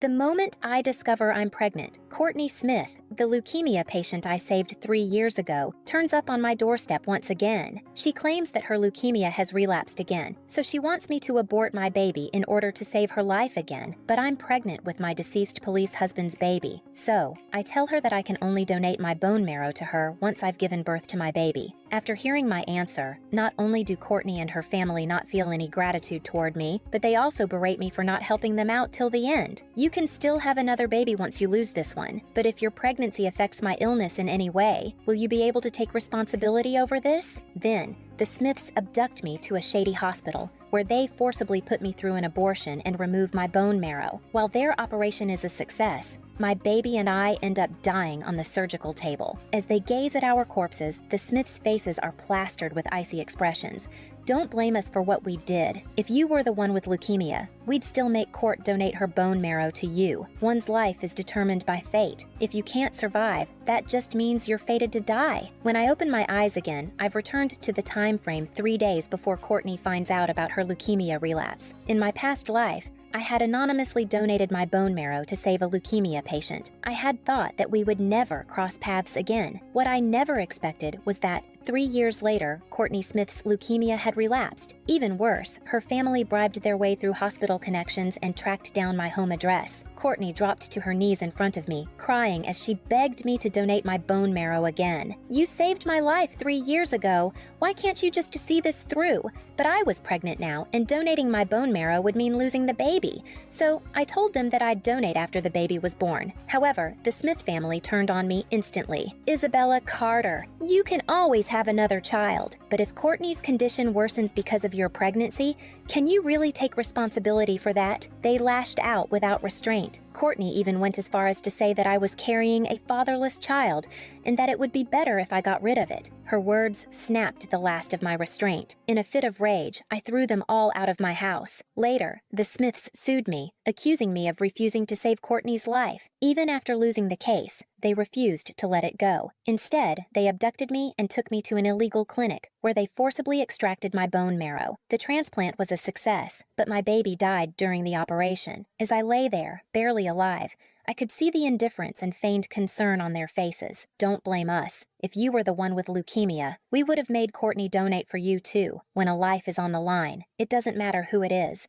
The moment I discover I'm pregnant, Courtney Smith, the leukemia patient I saved 3 years ago, turns up on my doorstep once again. She claims that her leukemia has relapsed again, so she wants me to abort my baby in order to save her life again. But I'm pregnant with my deceased police husband's baby. So, I tell her that I can only donate my bone marrow to her once I've given birth to my baby. After hearing my answer, not only do Courtney and her family not feel any gratitude toward me, but they also berate me for not helping them out till the end. You can still have another baby once you lose this one, but if your pregnancy affects my illness in any way, will you be able to take responsibility over this? Then, the Smiths abduct me to a shady hospital, where they forcibly put me through an abortion and remove my bone marrow. While their operation is a success, my baby and I end up dying on the surgical table. As they gaze at our corpses, the Smiths' faces are plastered with icy expressions. Don't blame us for what we did. If you were the one with leukemia, we'd still make Court donate her bone marrow to you. One's life is determined by fate. If you can't survive, that just means you're fated to die. When I open my eyes again, I've returned to the time frame 3 days before Courtney finds out about her leukemia relapse. In my past life, I had anonymously donated my bone marrow to save a leukemia patient. I had thought that we would never cross paths again. What I never expected was that 3 years later, Courtney Smith's leukemia had relapsed. Even worse, her family bribed their way through hospital connections and tracked down my home address. Courtney dropped to her knees in front of me, crying as she begged me to donate my bone marrow again. "You saved my life 3 years ago. Why can't you just see this through?" But I was pregnant now, and donating my bone marrow would mean losing the baby. So I told them that I'd donate after the baby was born. However, the Smith family turned on me instantly. "Isabella Carter, you can always have another child. But if Courtney's condition worsens because of your pregnancy, can you really take responsibility for that?" They lashed out without restraint. Courtney even went as far as to say that I was carrying a fatherless child and that it would be better if I got rid of it. Her words snapped the last of my restraint. In a fit of rage, I threw them all out of my house. Later, the Smiths sued me, accusing me of refusing to save Courtney's life. Even after losing the case, they refused to let it go. Instead, they abducted me and took me to an illegal clinic, where they forcibly extracted my bone marrow. The transplant was a success, but my baby died during the operation. As I lay there, barely alive, I could see the indifference and feigned concern on their faces. Don't blame us. If you were the one with leukemia, we would have made Courtney donate for you too. When a life is on the line, it doesn't matter who it is.